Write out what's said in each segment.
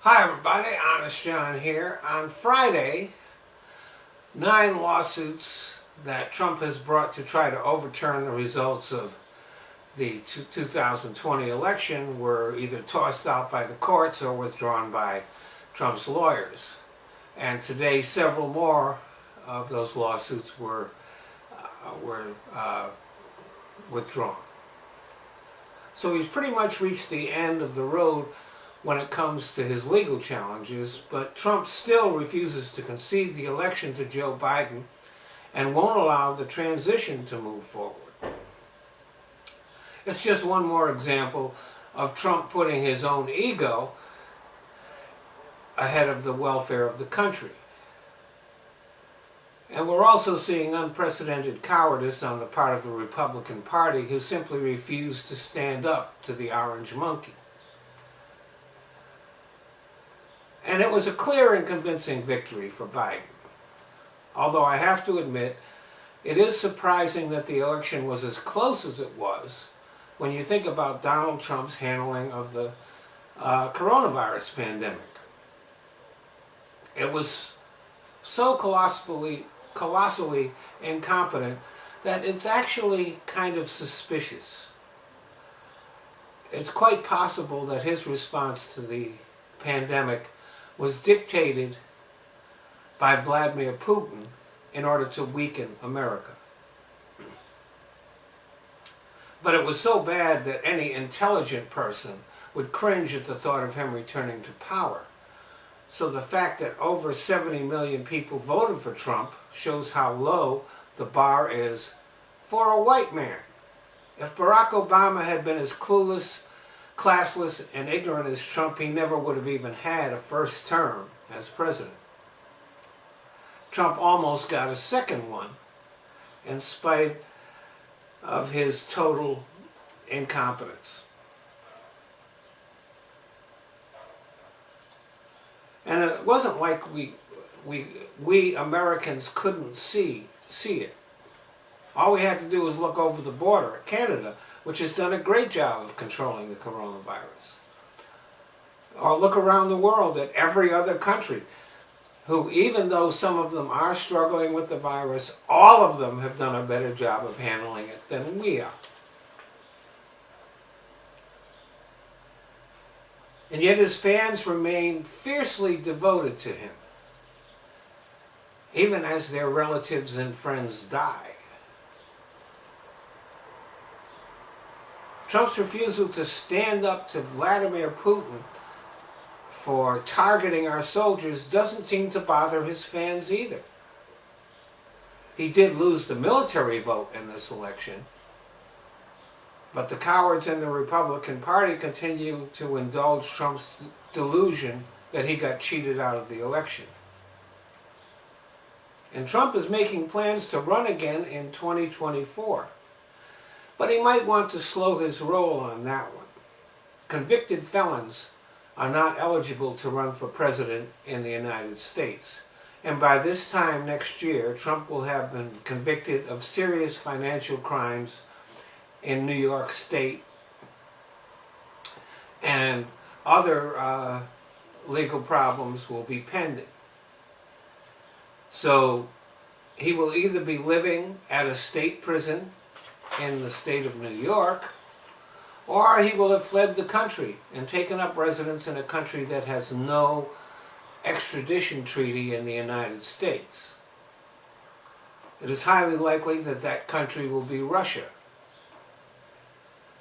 Hi everybody, Honest John here. On Friday, 9 lawsuits that Trump has brought to try to overturn the results of the 2020 election were either tossed out by the courts or withdrawn by Trump's lawyers. And today several more of those lawsuits were withdrawn. So he's pretty much reached the end of the road when it comes to his legal challenges, but Trump still refuses to concede the election to Joe Biden and won't allow the transition to move forward. It's just one more example of Trump putting his own ego ahead of the welfare of the country. And we're also seeing unprecedented cowardice on the part of the Republican Party, who simply refused to stand up to the orange monkey. And it was a clear and convincing victory for Biden. Although I have to admit, it is surprising that the election was as close as it was when you think about Donald Trump's handling of the coronavirus pandemic. It was so colossally incompetent that it's actually kind of suspicious. It's quite possible that his response to the pandemic was dictated by Vladimir Putin in order to weaken America. But it was so bad that any intelligent person would cringe at the thought of him returning to power. So the fact that over 70 million people voted for Trump shows how low the bar is for a white man. If Barack Obama had been as clueless, classless, and ignorant as Trump, he never would have even had a first term as president. Trump almost got a second one in spite of his total incompetence. And it wasn't like we Americans couldn't see it. All we had to do was look over the border at Canada, which has done a great job of controlling the coronavirus. Or look around the world at every other country who, even though some of them are struggling with the virus, all of them have done a better job of handling it than we are. And yet his fans remain fiercely devoted to him, even as their relatives and friends die. Trump's refusal to stand up to Vladimir Putin for targeting our soldiers doesn't seem to bother his fans either. He did lose the military vote in this election, but the cowards in the Republican Party continue to indulge Trump's delusion that he got cheated out of the election. And Trump is making plans to run again in 2024. But he might want to slow his roll on that one. Convicted felons are not eligible to run for president in the United States. And by this time next year, Trump will have been convicted of serious financial crimes in New York State, and other legal problems will be pending. So he will either be living at a state prison in the state of New York, or he will have fled the country and taken up residence in a country that has no extradition treaty in the United States. It is highly likely that that country will be Russia.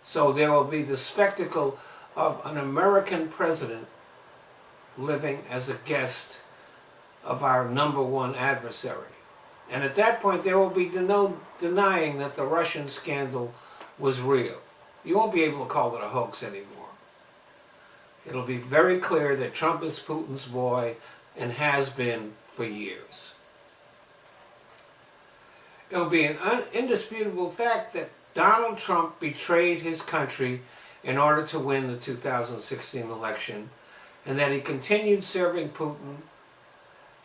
So there will be the spectacle of an American president living as a guest of our #1 adversary. And at that point, there will be no denying that the Russian scandal was real. You won't be able to call it a hoax anymore. It'll be very clear that Trump is Putin's boy and has been for years. It'll be an indisputable fact that Donald Trump betrayed his country in order to win the 2016 election, and that he continued serving Putin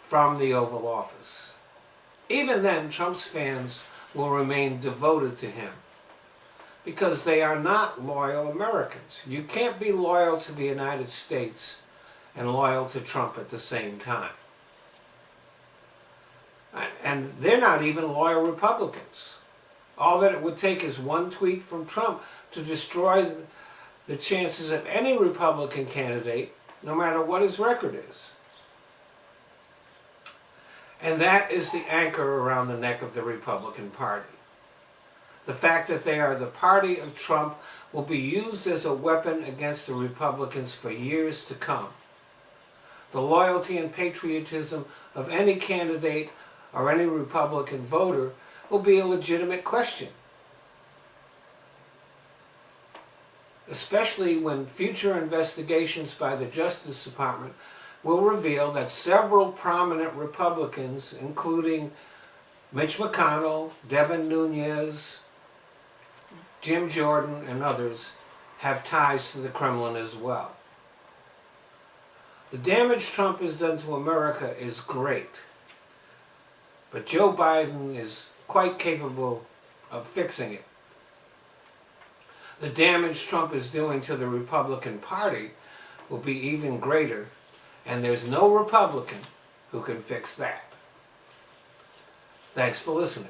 from the Oval Office. Even then, Trump's fans will remain devoted to him because they are not loyal Americans. You can't be loyal to the United States and loyal to Trump at the same time. And they're not even loyal Republicans. All that it would take is one tweet from Trump to destroy the chances of any Republican candidate, no matter what his record is. And that is the anchor around the neck of the Republican Party. The fact that they are the party of Trump will be used as a weapon against the Republicans for years to come. The loyalty and patriotism of any candidate or any Republican voter will be a legitimate question, especially when future investigations by the Justice Department will reveal that several prominent Republicans, including Mitch McConnell, Devin Nunes, Jim Jordan, and others, have ties to the Kremlin as well. The damage Trump has done to America is great, but Joe Biden is quite capable of fixing it. The damage Trump is doing to the Republican Party will be even greater, and there's no Republican who can fix that. Thanks for listening.